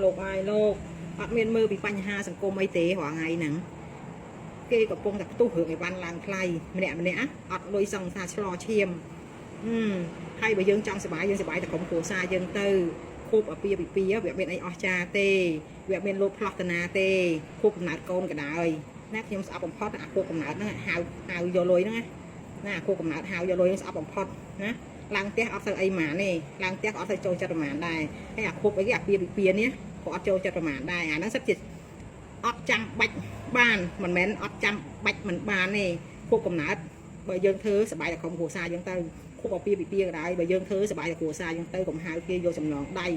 លោកហើយលោកអត់មានមើលពីបញ្ហាសង្គមអីទេរាល់ថ្ងៃហ្នឹងគេកំពុងតែផ្ទុះរឿងអីវ៉ាន់ឡើងថ្លៃម្នាក់អត់លុយសង្សារឆ្លោឈាមហើយបើយើងចង់សុបាយយើងសុបាយតែក្រុមគ្រួសារយើងទៅគប់អាពាហ៍ពិពាហ៍វាមានអីអស្ចារ្យទេវាមានលោភផ្លោះតាណាទេគប់កំណើតកូនក៏ដោយណាខ្ញុំស្អប់បំផុតអាគប់កំណើតហ្នឹងហៅយកលុយហ្នឹងណាគប់កំណើតហៅយកលុយហ្នឹងស្អប់បំផុតណាឡើងផ្ទះអត់ទៅអីម៉ានទេឡើងផ្ទះក៏អត់ទៅចូលចិត្តប្រមាណដែរហើយអាគប់អីអាពាហ៍ពិពាហ៍នេះក៏អត់ចូលចិត្តប្រមាណដែរអាហ្នឹងសិតជាអត់ចាំបាច់បានមិនមែនអត់ចាំបាច់មិនបានទេគប់កំណើតបើយើងធ្វើសុបាយតែក្រុមគ្រួសារយើងទៅគប់អាពាហ៍ពិពាហ៍ក៏ដោយបើយើងធ្វើសុបាយតែគ្រួសារយើងទៅកុំហៅគេយកចំណងដៃ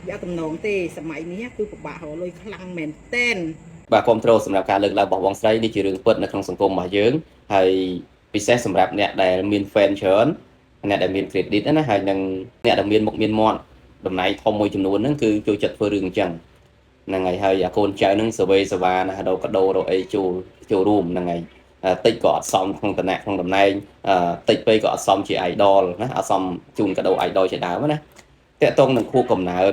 វាអត់តំណងទេសម័យនេះគឺពិបាករកលុយខ្លាំងមែនតែនបាទគ្រប់ត្រូលសម្រាប់ការលើកឡើងរបស់បងស្រីនេះជារឿងពិតនៅក្នុងសង្គមរបស់យើងហើយពិសេសសម្រាប់អ្នកដែលមាន fan ច្រើនអ្នកដែលមាន credit ណាហើយនឹងអ្នកដែលមានមុខមានមាត់តំណែងធំមួយចំនួនហ្នឹងគឺចូលចិត្តធ្វើរឿងអញ្ចឹងហ្នឹងហើយអាកូនចៅហ្នឹងសវេសវ៉ាណារកកាដូរកអីចូលរួមហ្នឹងហើយតិចក៏អត់សមក្នុងតំណែងតិចពេកក៏អត់សមជា idol ណាអត់សមជូនកាដូ idol ជាដើមណាតាក់ទងនឹងខួបកំណើត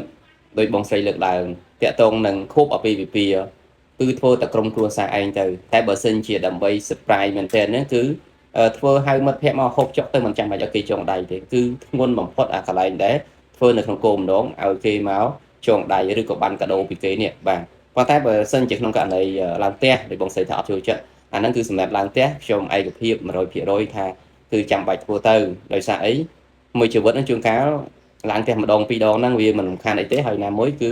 ដោយបងស្រីលើកឡើងតាក់ទងនឹងខួបអាពាហ៍ពិពាហ៍គឺធ្វើតែក្រុមគ្រួសារឯងទៅតែបើសិនជាដើម្បី surprise មែនទែនហ្នឹងគឺធ្វើឲ្យមិត្តភ័ក្តិមកហូបចុកទៅមិនចាំបាច់ឲ្យគេចងដៃទេគឺធ្ងន់បំផុតអាកន្លែងដែរធ្វើនៅក្នុងគោលម្ដងឲ្យគេមកចងដៃឬក៏បានកាដូពីគេនេះបាទប៉ុន្តែបើសិនជាក្នុងករណីឡើងផ្ទះដោយបងស្រីថាអត់ចូលចិត្តអាហ្នឹងគឺសម្រាប់ឡើងផ្ទះខ្ញុំឯកភាព 100% ថាគឺចាំបាច់ធ្វើទៅដោយសារអីមួយជីវិតហ្នឹងជួនកាលឡើងផ្ទះម្ដងពីរដងហ្នឹងវាមិនសំខាន់អីទេហើយណាមួយគឺ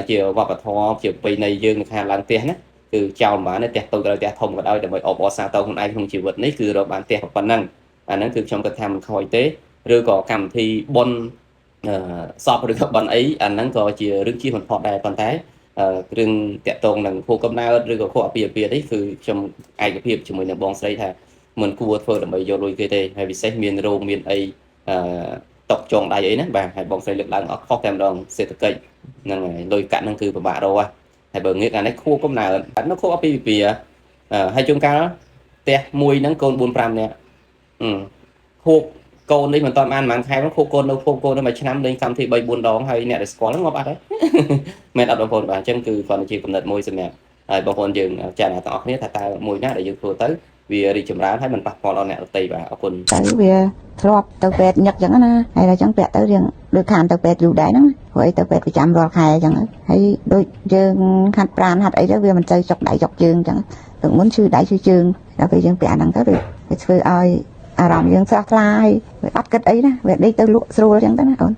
ជាវប្បធម៌ជាប្រពៃណីយើងនៅខាងឡើងផ្ទះណាគឺចោលមិនបានទេផ្ទះតូចក៏ដោយផ្ទះធំក៏ដោយដើម្បីអបអរសាទរខ្លួនឯងក្នុងជីវិតនេះគឺរកបានផ្ទះប៉ុណ្ណឹងអាហ្នឹងគឺខ្ញុំគិតថាមិនខុសទេឬក៏កម្មវិធីបុណ្យសពឬក៏បុណ្យអីអាហ្នឹងក៏ជារឿងជិះមិនផុតដែរប៉ុន្តែរឿងតាក់ទងនឹងខួបកំណើតឬក៏ខួបអាពាហ៍ពិពាហ៍នេះគឺខ្ញុំឯកភាពជាមួយនឹងបងស្រីថាមិនគួរធ្វើដើម្បីយកលុយគេទេហើយពិសេសមានរោងមានអីតកចងដៃអីណាបាទហើយបងស្រីលើកឡើងអត់ខុសតែម្ដងសេដ្ឋកិច្ចហ្នឹងហើយលុយកាក់ហ្នឹងគឺពិបាករកហើយបើងាកអានេះខួបកំណើតនៅខួបអាពាហ៍ពិពាហ៍ហើយជួនកាលផ្ទះមួយហ្នឹងកូន 4-5 នាក់ខួបកូននេះមិនតាន់បានប្រហែលខែហ្នឹងខួបកូននៅខួបកូននៅមួយឆ្នាំលេងកម្មវិធី 3-4 ដងហើយអ្នកដែលស្គាល់ហ្នឹងងាប់អត់ហើយមែនអត់បងប្អូនបាទអញ្ចឹងគឺគាត់ជាកំណត់មួយសម្រាប់ហើយបងប្អូនយើងចាស់អ្នកទាំងអស់គ្នាថាតើមួយណាដែលយើងធ្វើទៅវារីកចម្រើនហើយមិនប៉ះពាល់ដល់អ្នកដទៃបាទអរគុណទៅវាធ្លាប់ទៅពេទ្យញឹកអញ្ចឹងណាហើយដល់អញ្ចឹងពាក់ទៅរៀងដូចខានទៅពេទ្យយូរដែរហ្នឹងព្រោះអីទៅពេទ្យប្រចាំរាល់ខែអញ្ចឹងហើយដូចយើងហាត់ប្រាណហាត់អីទៅវាមិនទៅចុកដៃចុកជើងអញ្ចឹងទៅមុនឈឺដៃឈឺជើងដល់ពេលយើងពាក់ហ្នឹងទៅវាធ្វើឲ្យអារម្មណ៍យើងស្រស់ថ្លាហើយវាអត់គិតអីណាវាដេកទៅលក់ស្រួលអញ្ចឹងទៅណាអូន